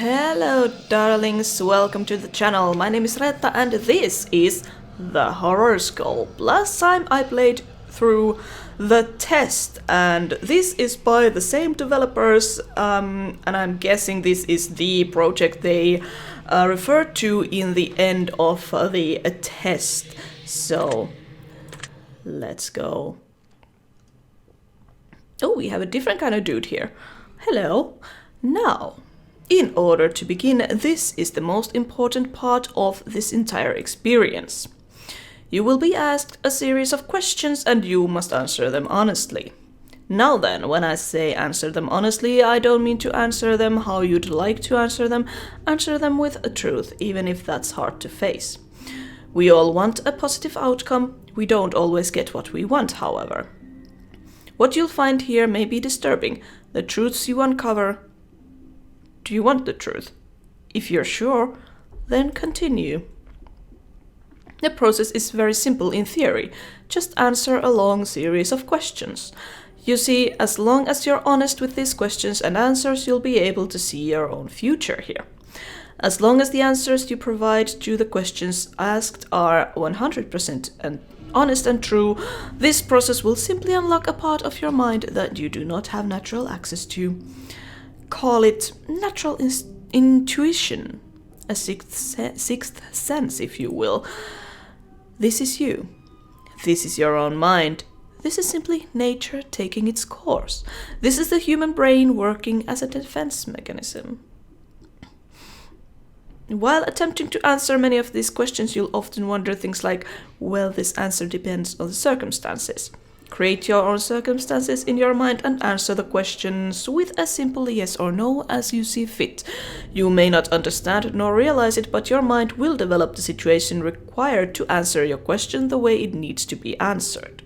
Hello darlings, welcome to the channel. My name is Reetta and this is the Horrorscope. Last time I played through the test and this is by the same developers and I'm guessing this is the project they referred to in the end of the test. So let's go. Oh, we have a different kind of dude here. Hello. Now, in order to begin, this is the most important part of this entire experience. You will be asked a series of questions and you must answer them honestly. Now then, when I say answer them honestly, I don't mean to answer them how you'd like to answer them with a truth, even if that's hard to face. We all want a positive outcome, we don't always get what we want, however. What you'll find here may be disturbing, the truths you uncover. Do you want the truth? If you're sure, then continue. The process is very simple in theory. Just answer a long series of questions. You see, as long as you're honest with these questions and answers, you'll be able to see your own future here. As long as the answers you provide to the questions asked are 100% honest and true, this process will simply unlock a part of your mind that you do not have natural access to. Call it natural intuition, a sixth sense, if you will. This is you. This is your own mind. This is simply nature taking its course. This is the human brain working as a defense mechanism. While attempting to answer many of these questions, you'll often wonder things like, well, this answer depends on the circumstances. Create your own circumstances in your mind and answer the questions with a simple yes or no as you see fit. You may not understand nor realize it, but your mind will develop the situation required to answer your question the way it needs to be answered.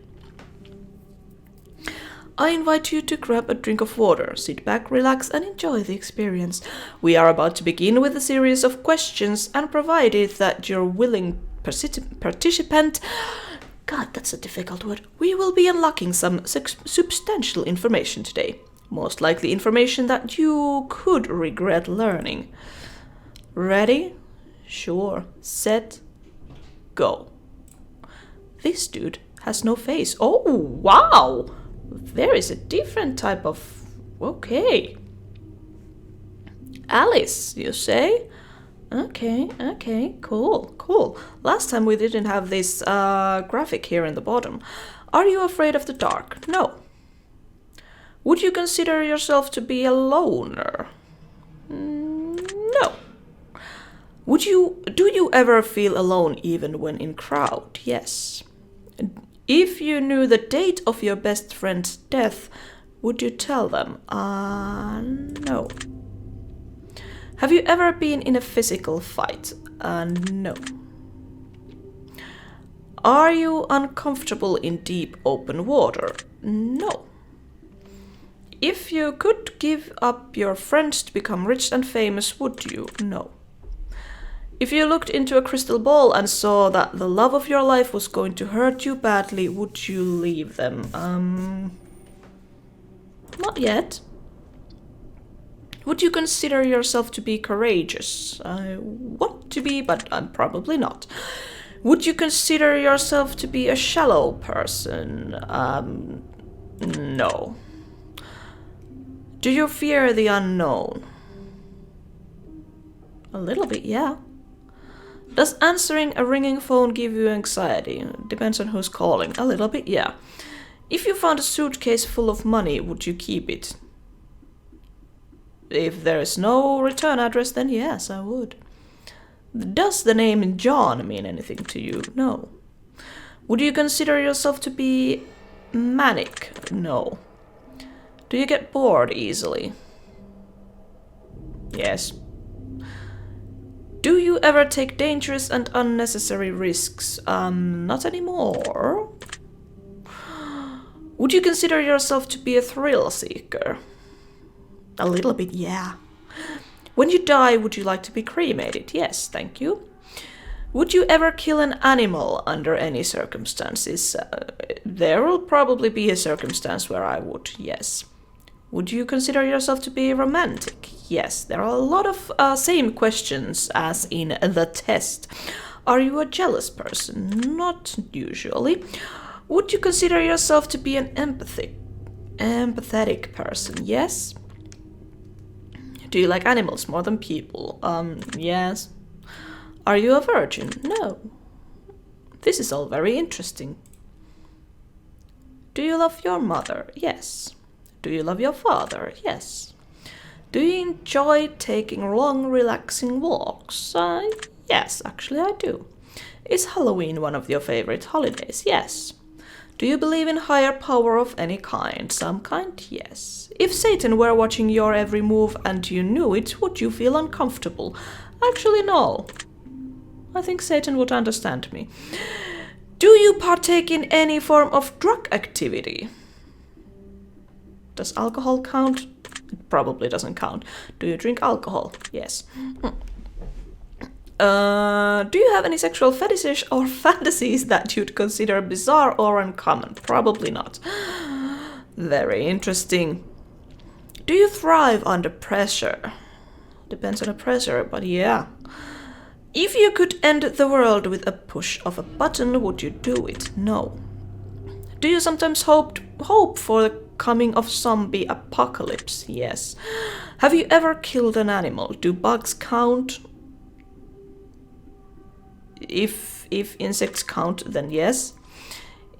I invite you to grab a drink of water, sit back, relax, and enjoy the experience. We are about to begin with a series of questions, and provided that you're willing participant, God, that's a difficult word, we will be unlocking some substantial information today. Most likely information that you could regret learning. Ready? Sure. Set. Go. This dude has no face. Oh, wow! There is a different type of... Okay. Alice, you say? Okay, cool. Last time we didn't have this graphic here in the bottom. Are you afraid of the dark? No. Would you consider yourself to be a loner? No. Do you ever feel alone even when in crowd? Yes. If you knew the date of your best friend's death, would you tell them? No. Have you ever been in a physical fight? No. Are you uncomfortable in deep open water? No. If you could give up your friends to become rich and famous, would you? No. If you looked into a crystal ball and saw that the love of your life was going to hurt you badly, would you leave them? Not yet. Would you consider yourself to be courageous? I want to be, but I'm probably not. Would you consider yourself to be a shallow person? No. Do you fear the unknown? A little bit, yeah. Does answering a ringing phone give you anxiety? Depends on who's calling. A little bit, yeah. If you found a suitcase full of money, would you keep it? If there is no return address, then yes, I would. Does the name John mean anything to you? No. Would you consider yourself to be manic? No. Do you get bored easily? Yes. Do you ever take dangerous and unnecessary risks? Not anymore. Would you consider yourself to be a thrill seeker? A little bit, yeah. When you die, would you like to be cremated? Yes, thank you. Would you ever kill an animal under any circumstances? There will probably be a circumstance where I would, yes. Would you consider yourself to be romantic? Yes, there are a lot of same questions as in the test. Are you a jealous person? Not usually. Would you consider yourself to be an empathetic person? Yes. Do you like animals more than people? Yes. Are you a virgin? No. This is all very interesting. Do you love your mother? Yes. Do you love your father? Yes. Do you enjoy taking long, relaxing walks? Yes, actually I do. Is Halloween one of your favorite holidays? Yes. Do you believe in higher power of any kind? Some kind? Yes. If Satan were watching your every move and you knew it, would you feel uncomfortable? Actually, no. I think Satan would understand me. Do you partake in any form of drug activity? Does alcohol count? It probably doesn't count. Do you drink alcohol? Yes. Do you have any sexual fetishes or fantasies that you'd consider bizarre or uncommon? Probably not. Very interesting. Do you thrive under pressure? Depends on the pressure, but yeah. If you could end the world with a push of a button, would you do it? No. Do you sometimes hope for the coming of zombie apocalypse? Yes. Have you ever killed an animal? Do bugs count? If insects count, then yes.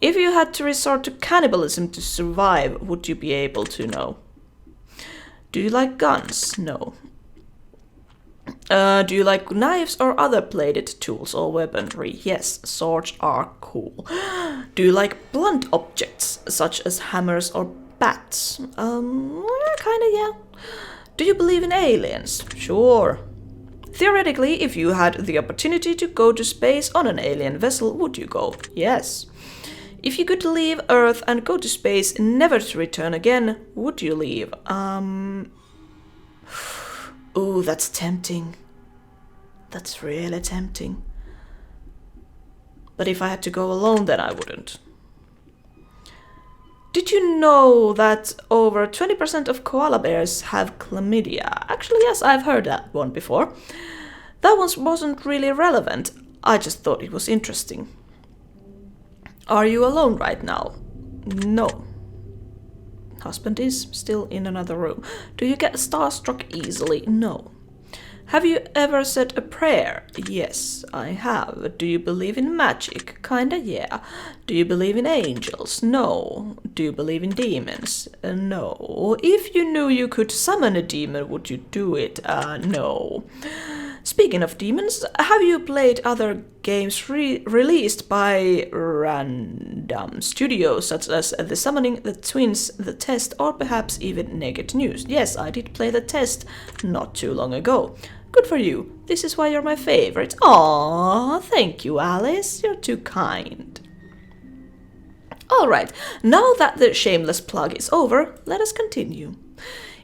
If you had to resort to cannibalism to survive, would you be able to? No. Do you like guns? No. Do you like knives or other bladed tools or weaponry? Yes, swords are cool. Do you like blunt objects, such as hammers or bats? Kinda, yeah. Do you believe in aliens? Sure. Theoretically, if you had the opportunity to go to space on an alien vessel, would you go? Yes. If you could leave Earth and go to space, never to return again, would you leave? Ooh, that's tempting. That's really tempting. But if I had to go alone, then I wouldn't. Did you know that over 20% of koala bears have chlamydia? Actually, yes, I've heard that one before. That one wasn't really relevant. I just thought it was interesting. Are you alone right now? No. Husband is still in another room. Do you get starstruck easily? No. Have you ever said a prayer? Yes, I have. Do you believe in magic? Kinda, yeah. Do you believe in angels? No. Do you believe in demons? No. If you knew you could summon a demon, would you do it? No. Speaking of demons, have you played other games released by random studios, such as The Summoning, The Twins, The Test, or perhaps even Naked News? Yes, I did play The Test not too long ago. Good for you. This is why you're my favorite. Aww, thank you, Alice. You're too kind. Alright, now that the shameless plug is over, let us continue.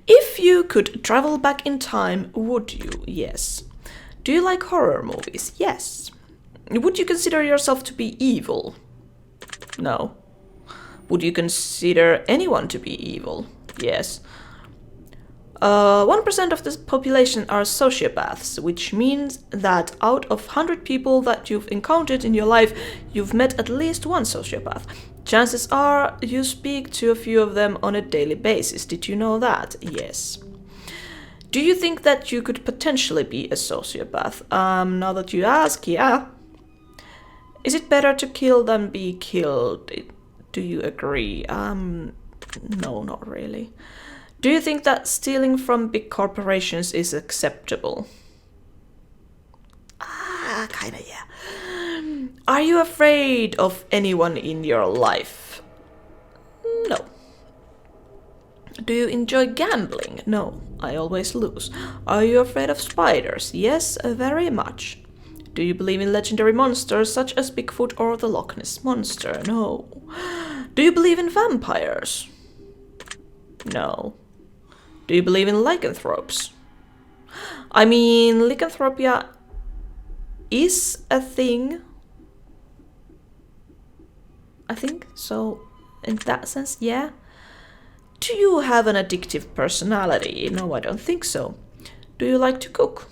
If you could travel back in time, would you? Yes. Do you like horror movies? Yes. Would you consider yourself to be evil? No. Would you consider anyone to be evil? Yes. 1% of the population are sociopaths, which means that out of 100 people that you've encountered in your life, you've met at least one sociopath. Chances are you speak to a few of them on a daily basis. Did you know that? Yes. Do you think that you could potentially be a sociopath? Now that you ask, yeah. Is it better to kill than be killed? Do you agree? No, not really. Do you think that stealing from big corporations is acceptable? Kinda, yeah. Are you afraid of anyone in your life? No. Do you enjoy gambling? No, I always lose. Are you afraid of spiders? Yes, very much. Do you believe in legendary monsters such as Bigfoot or the Loch Ness Monster? No. Do you believe in vampires? No. Do you believe in lycanthropes? I mean, lycanthropia is a thing. I think so. In that sense, yeah. Do you have an addictive personality? No, I don't think so. Do you like to cook?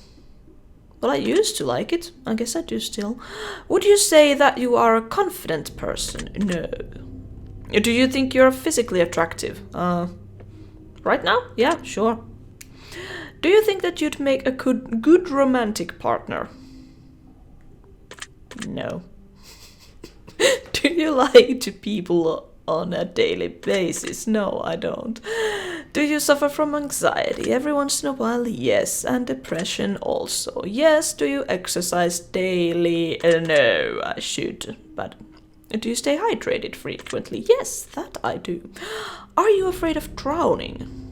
Well, I used to like it. I guess I do still. Would you say that you are a confident person? No. Do you think you're physically attractive? Right now? Yeah, sure. Do you think that you'd make a good romantic partner? No. Do you lie to people on a daily basis? No, I don't. Do you suffer from anxiety every once in a while? Yes. And depression also? Yes. Do you exercise daily? No, I should. But do you stay hydrated frequently? Yes, that I do. Are you afraid of drowning?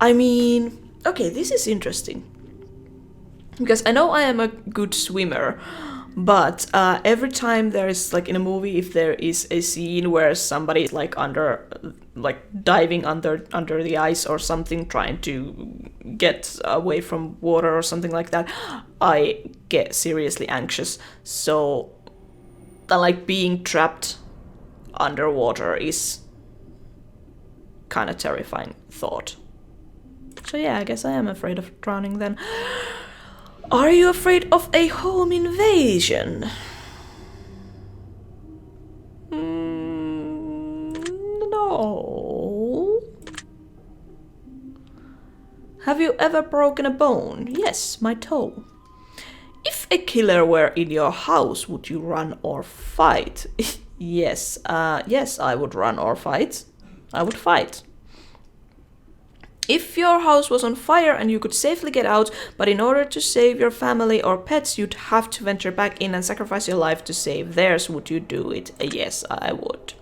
I mean, okay, this is interesting. Because I know I am a good swimmer, but every time there is, like in a movie, if there is a scene where somebody is like diving under the ice or something, trying to get away from water or something like that, I get seriously anxious. So, like being trapped underwater is kind of terrifying thought. So yeah, I guess I am afraid of drowning then. Are you afraid of a home invasion? No. Have you ever broken a bone? Yes, my toe. If a killer were in your house, would you run or fight? Yes, yes, I would run or fight. I would fight. If your house was on fire and you could safely get out, but in order to save your family or pets, you'd have to venture back in and sacrifice your life to save theirs, would you do it? Yes, I would.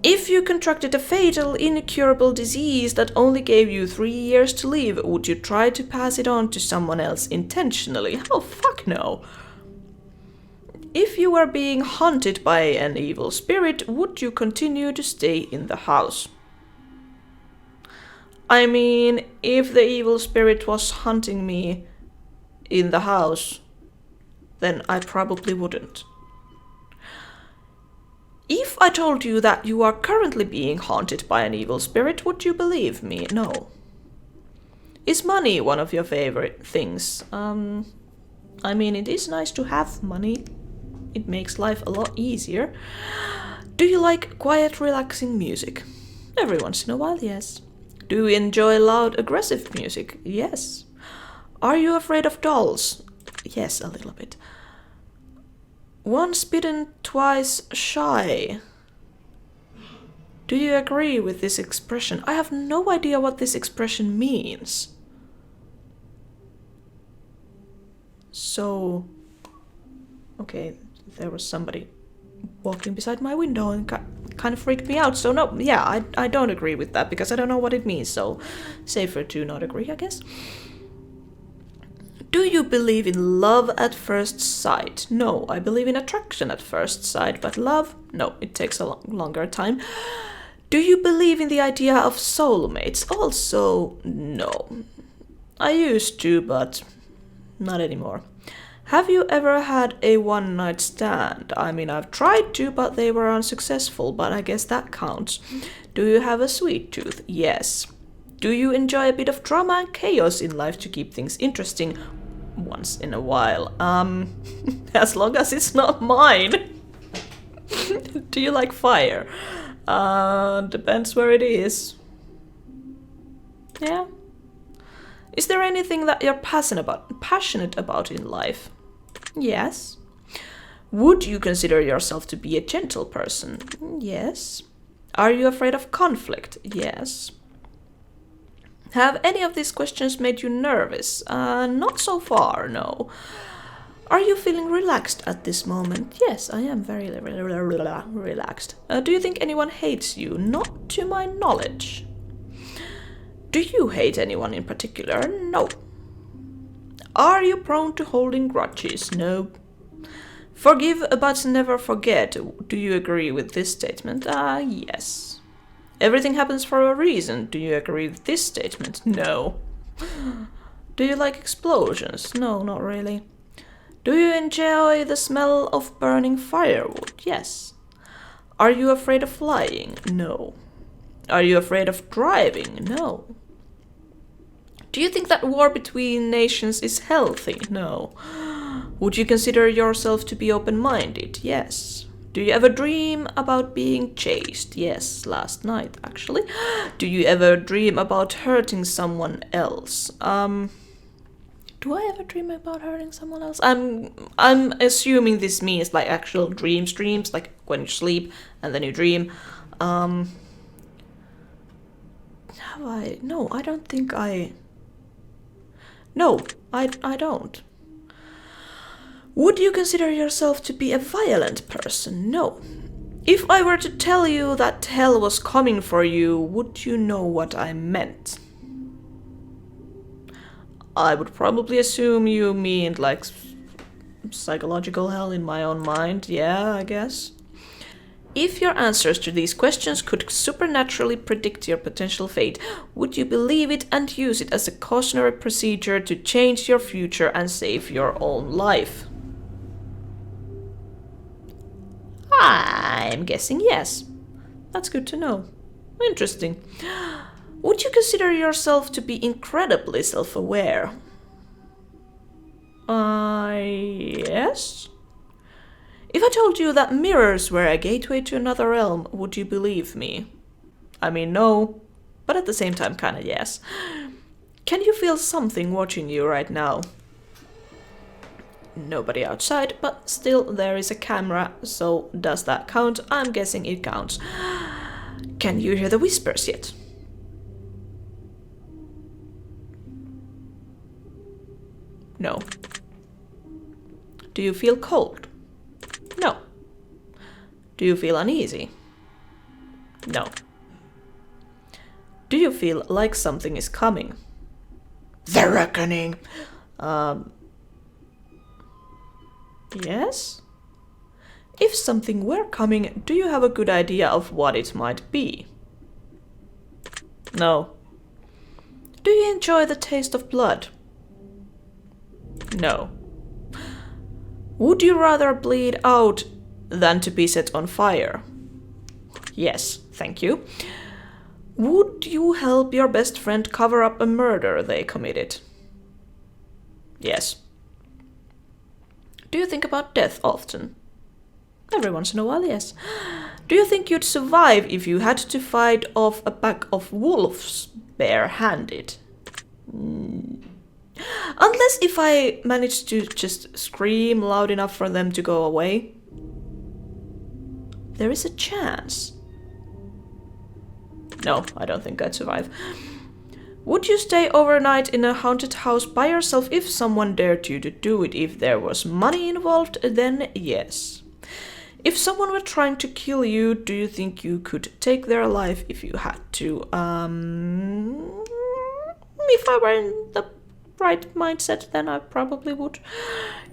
If you contracted a fatal, incurable disease that only gave you 3 years to live, would you try to pass it on to someone else intentionally? Oh, fuck no. If you were being hunted by an evil spirit, would you continue to stay in the house? I mean, if the evil spirit was hunting me in the house, then I probably wouldn't. If I told you that you are currently being haunted by an evil spirit, would you believe me? No. Is money one of your favorite things? I mean, it is nice to have money. It makes life a lot easier. Do you like quiet, relaxing music? Every once in a while, yes. Do you enjoy loud, aggressive music? Yes. Are you afraid of dolls? Yes, a little bit. Once bitten, twice shy. Do you agree with this expression? I have no idea what this expression means. So, okay, there was somebody walking beside my window and kind of freaked me out. So no, yeah, I don't agree with that because I don't know what it means. So safer to not agree, I guess. Do you believe in love at first sight? No, I believe in attraction at first sight, but love? No, it takes a longer time. Do you believe in the idea of soulmates? Also, no. I used to, but not anymore. Have you ever had a one-night stand? I mean, I've tried to, but they were unsuccessful, but I guess that counts. Do you have a sweet tooth? Yes. Do you enjoy a bit of drama and chaos in life to keep things interesting once in a while? As long as it's not mine. Do you like fire? Depends where it is. Yeah. Is there anything that you're passionate about in life? Yes. Would you consider yourself to be a gentle person? Yes. Are you afraid of conflict? Yes. Have any of these questions made you nervous? Not so far, no. Are you feeling relaxed at this moment? Yes, I am very relaxed. Do you think anyone hates you? Not to my knowledge. Do you hate anyone in particular? No. Are you prone to holding grudges? No. Forgive but never forget. Do you agree with this statement? Yes. Everything happens for a reason. Do you agree with this statement? No. Do you like explosions? No, not really. Do you enjoy the smell of burning firewood? Yes. Are you afraid of flying? No. Are you afraid of driving? No. Do you think that war between nations is healthy? No. Would you consider yourself to be open-minded? Yes. Do you ever dream about being chased? Yes, last night actually. Do you ever dream about hurting someone else? Do I ever dream about hurting someone else? I'm assuming this means like actual dreams, like when you sleep and then you dream. Have I? No, I don't think I. No, I don't. Would you consider yourself to be a violent person? No. If I were to tell you that hell was coming for you, would you know what I meant? I would probably assume you mean like psychological hell in my own mind. Yeah, I guess. If your answers to these questions could supernaturally predict your potential fate, would you believe it and use it as a cautionary procedure to change your future and save your own life? I'm guessing yes. That's good to know. Interesting. Would you consider yourself to be incredibly self-aware? Yes. If I told you that mirrors were a gateway to another realm, would you believe me? I mean, no, but at the same time, kinda yes. Can you feel something watching you right now? Nobody outside, but still there is a camera, so does that count? I'm guessing it counts. Can you hear the whispers yet? No. Do you feel cold? No. Do you feel uneasy? No. Do you feel like something is coming? The reckoning. Yes? If something were coming, do you have a good idea of what it might be? No. Do you enjoy the taste of blood? No. Would you rather bleed out than to be set on fire? Yes, thank you. Would you help your best friend cover up a murder they committed? Yes. Do you think about death often? Every once in a while, yes. Do you think you'd survive if you had to fight off a pack of wolves bare-handed? Unless if I managed to just scream loud enough for them to go away. There is a chance. No, I don't think I'd survive. Would you stay overnight in a haunted house by yourself if someone dared you to do it? If there was money involved, then yes. If someone were trying to kill you, do you think you could take their life if you had to? If I were in the right mindset, then I probably would.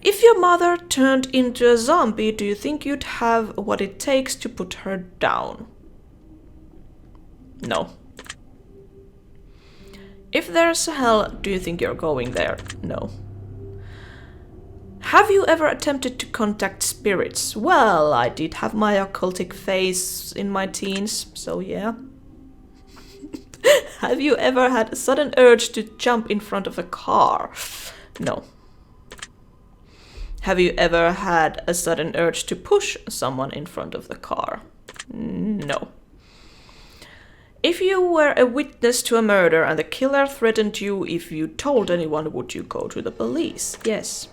If your mother turned into a zombie, do you think you'd have what it takes to put her down? No. If there's a hell, do you think you're going there? No. Have you ever attempted to contact spirits? Well, I did have my occultic phase in my teens, so yeah. Have you ever had a sudden urge to jump in front of a car? No. Have you ever had a sudden urge to push someone in front of the car? No. If you were a witness to a murder and the killer threatened you if you told anyone, would you go to the police? Yes.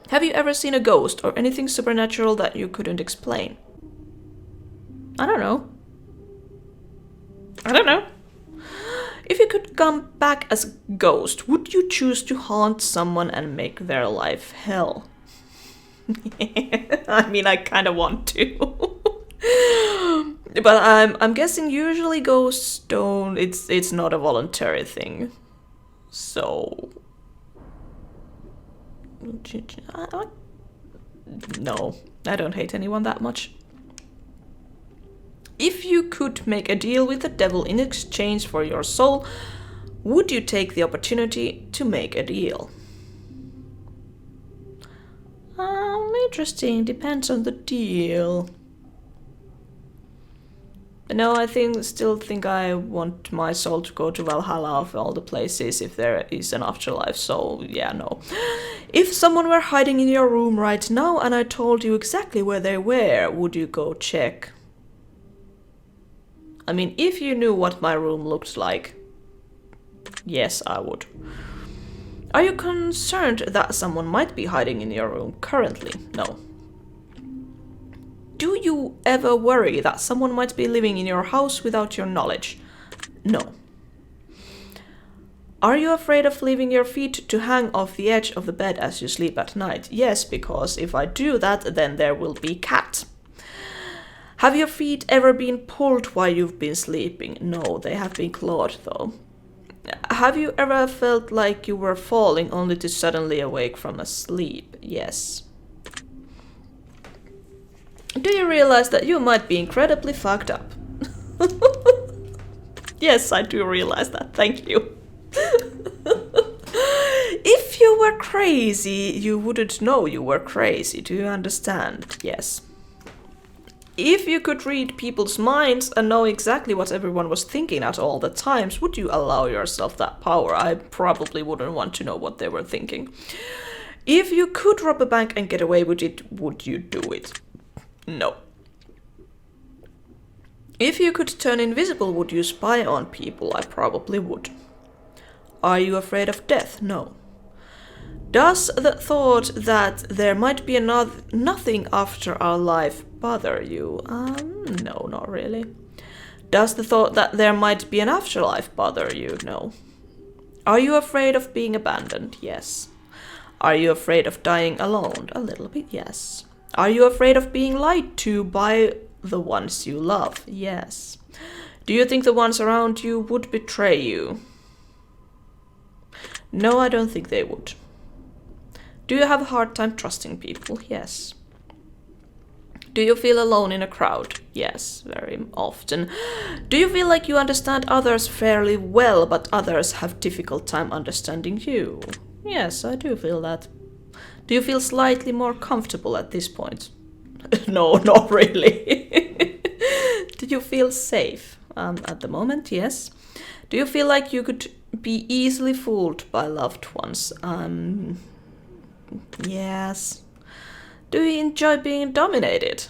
Have you ever seen a ghost or anything supernatural that you couldn't explain? I don't know. If you could come back as a ghost, would you choose to haunt someone and make their life hell? I mean, I kind of want to. But I'm guessing usually ghosts don't. It's not a voluntary thing. So no, I don't hate anyone that much. If you could make a deal with the devil in exchange for your soul, would you take the opportunity to make a deal? Interesting. Depends on the deal. No, still think I want my soul to go to Valhalla of all the places if there is an afterlife, so yeah, no. If someone were hiding in your room right now and I told you exactly where they were, would you go check? I mean, if you knew what my room looked like, yes, I would. Are you concerned that someone might be hiding in your room currently? No. Do you ever worry that someone might be living in your house without your knowledge? No. Are you afraid of leaving your feet to hang off the edge of the bed as you sleep at night? Yes, because if I do that, then there will be cat. Have your feet ever been pulled while you've been sleeping? No, they have been clawed though. Have you ever felt like you were falling only to suddenly awake from a sleep? Yes. Do you realize that you might be incredibly fucked up? Yes, I do realize that. Thank you. If you were crazy, you wouldn't know you were crazy. Do you understand? Yes. If you could read people's minds and know exactly what everyone was thinking at all the times, would you allow yourself that power? I probably wouldn't want to know what they were thinking. If you could rob a bank and get away with it, would you do it? No. If you could turn invisible, would you spy on people? I probably would. Are you afraid of death? No. Does the thought that there might be nothing after our life bother you? No, not really. Does the thought that there might be an afterlife bother you? No. Are you afraid of being abandoned? Yes. Are you afraid of dying alone? A little bit, yes. Are you afraid of being lied to by the ones you love? Yes. Do you think the ones around you would betray you? No, I don't think they would. Do you have a hard time trusting people? Yes. Do you feel alone in a crowd? Yes, very often. Do you feel like you understand others fairly well, but others have difficult time understanding you? Yes, I do feel that. Do you feel slightly more comfortable at this point? No, not really. Do you feel safe? At the moment, yes. Do you feel like you could be easily fooled by loved ones? Yes. Do you enjoy being dominated?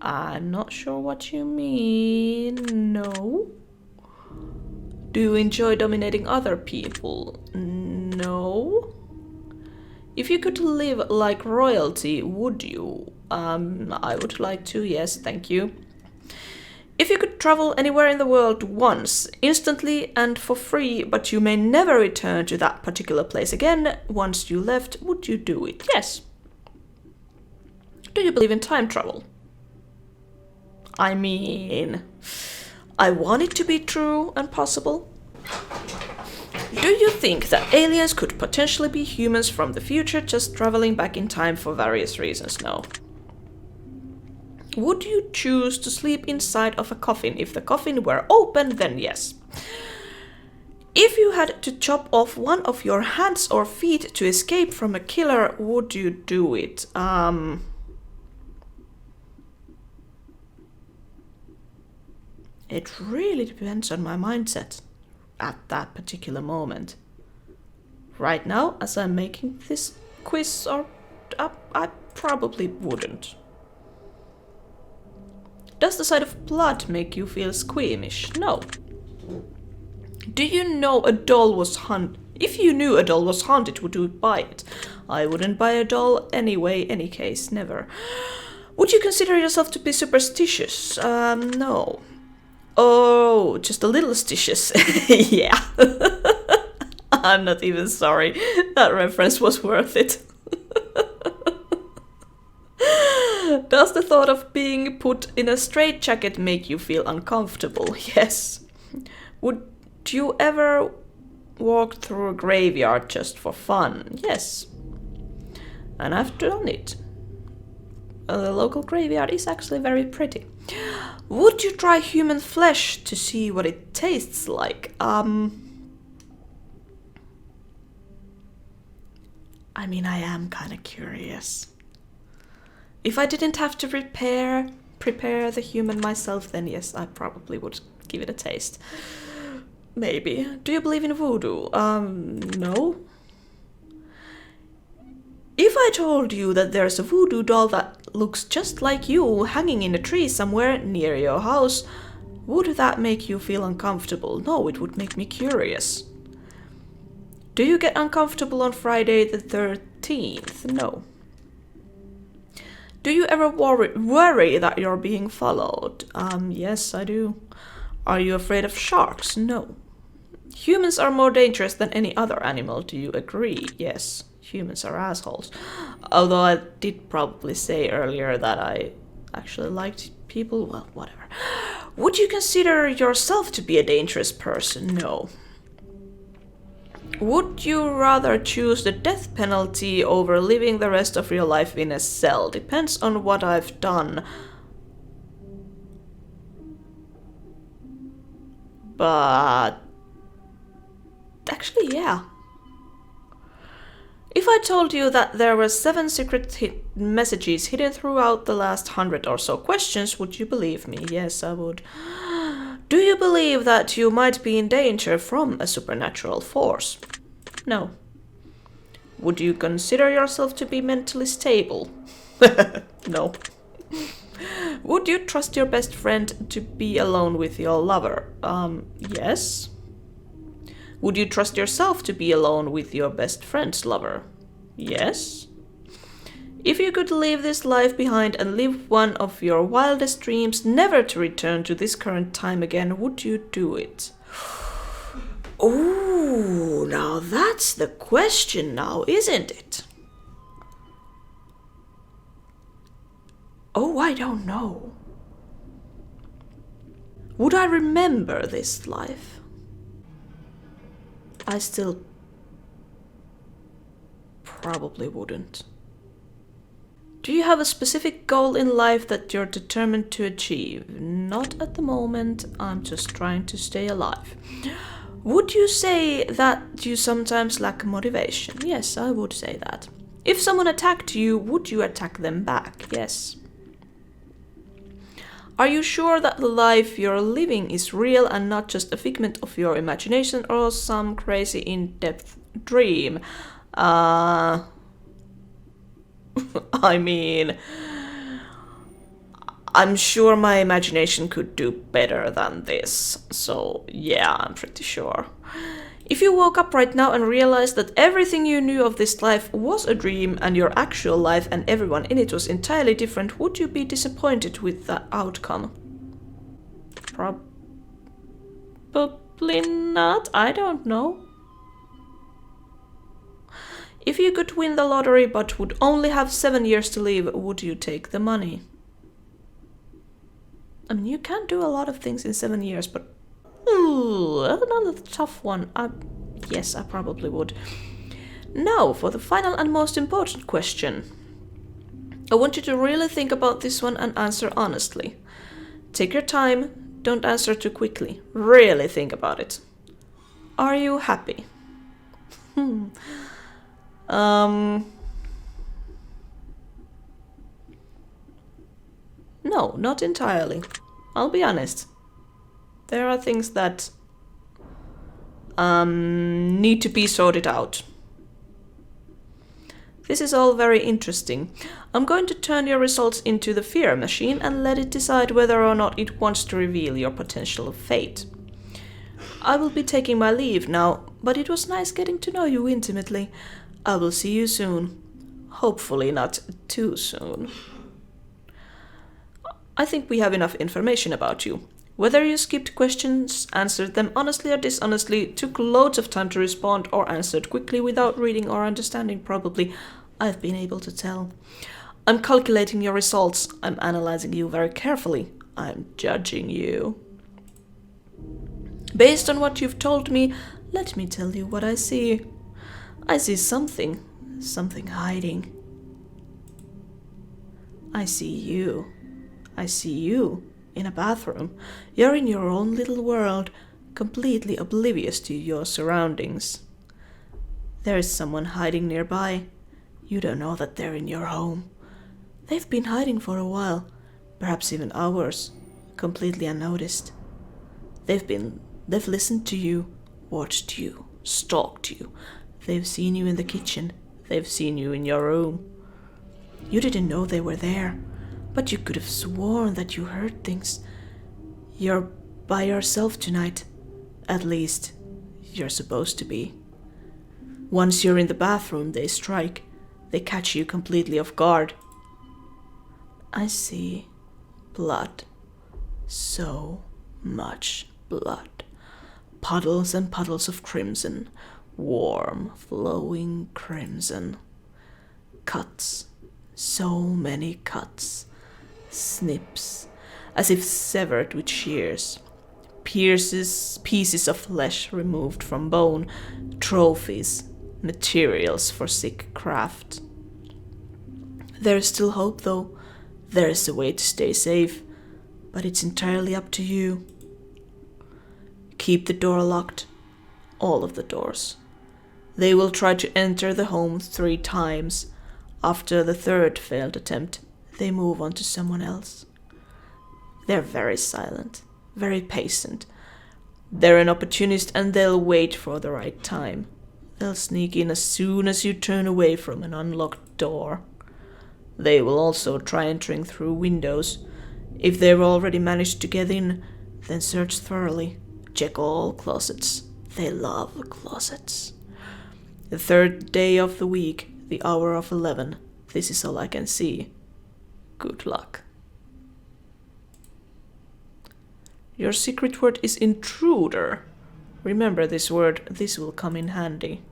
I'm not sure what you mean. No. Do you enjoy dominating other people? No. If you could live like royalty, would you? I would like to, yes, thank you. If you could travel anywhere in the world once, instantly and for free, but you may never return to that particular place again once you left, would you do it? Yes. Do you believe in time travel? I mean, I want it to be true and possible. Do you think that aliens could potentially be humans from the future just traveling back in time for various reasons? No. Would you choose to sleep inside of a coffin? If the coffin were open, then yes. If you had to chop off one of your hands or feet to escape from a killer, would you do it? It really depends on my mindset at that particular moment. Right now, as I'm making this quiz, I probably wouldn't. Does the sight of blood make you feel squeamish? No. Do you know a doll was haunted? If you knew a doll was haunted, would you buy it? I wouldn't buy a doll anyway, any case, never. Would you consider yourself to be superstitious? No. Oh, just a little stitious. Yeah. I'm not even sorry. That reference was worth it. Does the thought of being put in a straitjacket make you feel uncomfortable? Yes. Would you ever walk through a graveyard just for fun? Yes. And I've done it. The local graveyard is actually very pretty. Would you try human flesh to see what it tastes like? I mean, I am kind of curious. If I didn't have to repair prepare the human myself, then yes, I probably would give it a taste. Maybe. Do you believe in voodoo? No. If I told you that there's a voodoo doll that looks just like you hanging in a tree somewhere near your house, would that make you feel uncomfortable? No, it would make me curious. Do you get uncomfortable on Friday the 13th? No. Do you ever worry that you're being followed? Yes, I do. Are you afraid of sharks? No. Humans are more dangerous than any other animal. Do you agree? Yes. Humans are assholes. Although I did probably say earlier that I actually liked people. Well, whatever. Would you consider yourself to be a dangerous person? No. Would you rather choose the death penalty over living the rest of your life in a cell? Depends on what I've done. But actually, yeah. If I told you that there were 7 secret messages hidden throughout the last 100 or so questions, would you believe me? Yes, I would. Do you believe that you might be in danger from a supernatural force? No. Would you consider yourself to be mentally stable? No. Would you trust your best friend to be alone with your lover? Yes. Would you trust yourself to be alone with your best friend's lover? Yes. If you could leave this life behind and live one of your wildest dreams, never to return to this current time again, would you do it? Oh, now that's the question now, isn't it? Oh, I don't know. Would I remember this life? I still probably wouldn't. Do you have a specific goal in life that you're determined to achieve? Not at the moment, I'm just trying to stay alive. Would you say that you sometimes lack motivation? Yes, I would say that. If someone attacked you, would you attack them back? Yes. Are you sure that the life you're living is real and not just a figment of your imagination or some crazy in-depth dream? I mean, I'm sure my imagination could do better than this. So yeah, I'm pretty sure. If you woke up right now and realized that everything you knew of this life was a dream and your actual life and everyone in it was entirely different, would you be disappointed with the outcome? Probably not. I don't know. If you could win the lottery but would only have 7 years to live, would you take the money? I mean, you can do a lot of things in 7 years, but another tough one. Yes, I probably would. Now, for the final and most important question. I want you to really think about this one and answer honestly. Take your time, don't answer too quickly. Really think about it. Are you happy? No, not entirely. I'll be honest. There are things that need to be sorted out. This is all very interesting. I'm going to turn your results into the fear machine and let it decide whether or not it wants to reveal your potential fate. I will be taking my leave now, but it was nice getting to know you intimately. I will see you soon. Hopefully not too soon. I think we have enough information about you. Whether you skipped questions, answered them honestly or dishonestly, took loads of time to respond, or answered quickly without reading or understanding, probably, I've been able to tell. I'm calculating your results. I'm analyzing you very carefully. I'm judging you. Based on what you've told me, let me tell you what I see. I see something hiding. I see you. I see you in a bathroom. You're in your own little world, completely oblivious to your surroundings. There is someone hiding nearby. You don't know that they're in your home. They've been hiding for a while, perhaps even hours, completely unnoticed. They've listened to you, watched you, stalked you. They've seen you in the kitchen. They've seen you in your room. You didn't know they were there, but you could have sworn that you heard things. You're by yourself tonight. At least, you're supposed to be. Once you're in the bathroom, they strike. They catch you completely off guard. I see blood. So much blood. Puddles and puddles of crimson. Warm, flowing crimson. Cuts. So many cuts. Snips, as if severed with shears. Pieces of flesh removed from bone. Trophies. Materials for sick craft. There is still hope, though. There is a way to stay safe, but it's entirely up to you. Keep the door locked. All of the doors. They will try to enter the home 3 times. After the 3rd failed attempt, they move on to someone else. They're very silent, very patient. They're an opportunist and they'll wait for the right time. They'll sneak in as soon as you turn away from an unlocked door. They will also try entering through windows. If they've already managed to get in, then search thoroughly. Check all closets. They love closets. The 3rd day of the week, the hour of 11. This is all I can see. Good luck. Your secret word is intruder. Remember this word, this will come in handy.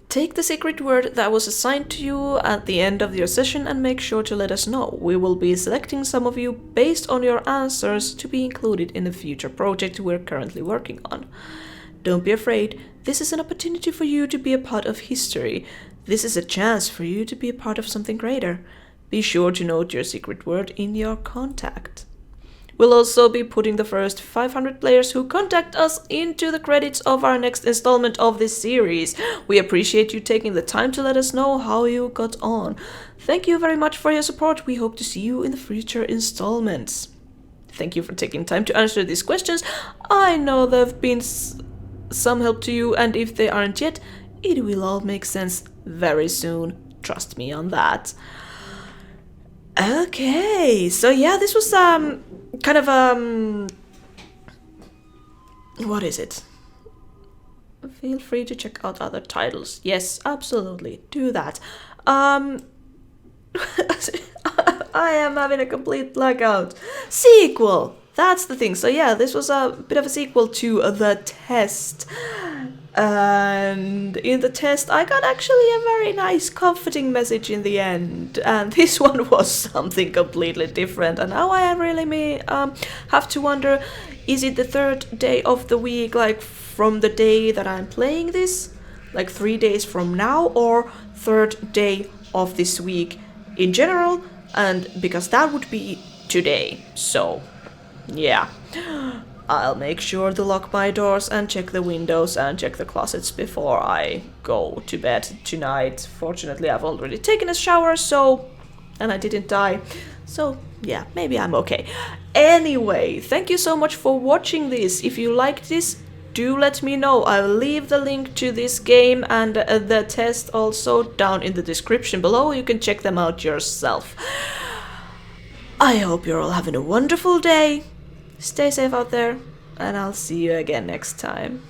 Take the secret word that was assigned to you at the end of your session and make sure to let us know. We will be selecting some of you based on your answers to be included in a future project we're currently working on. Don't be afraid, this is an opportunity for you to be a part of history. This is a chance for you to be a part of something greater. Be sure to note your secret word in your contact. We'll also be putting the first 500 players who contact us into the credits of our next installment of this series. We appreciate you taking the time to let us know how you got on. Thank you very much for your support. We hope to see you in the future installments. Thank you for taking time to answer these questions. I know they've been some help to you, and if they aren't yet, it will all make sense very soon. Trust me on that. Okay, so yeah, this was kind of what is it? Feel free to check out other titles. Yes, absolutely, do that. I am having a complete blackout. Sequel! That's the thing. So yeah, this was a bit of a sequel to The Test. And in the test, I got actually a very nice, comforting message in the end. And this one was something completely different. And now I really have to wonder, is it the 3rd day of the week, like from the day that I'm playing this? Like 3 days from now, or 3rd day of this week in general? And because that would be today. So, yeah. I'll make sure to lock my doors and check the windows and check the closets before I go to bed tonight. Fortunately, I've already taken a shower, and I didn't die. So, yeah, maybe I'm okay. Anyway, thank you so much for watching this. If you liked this, do let me know. I'll leave the link to this game and the test also down in the description below. You can check them out yourself. I hope you're all having a wonderful day. Stay safe out there, and I'll see you again next time.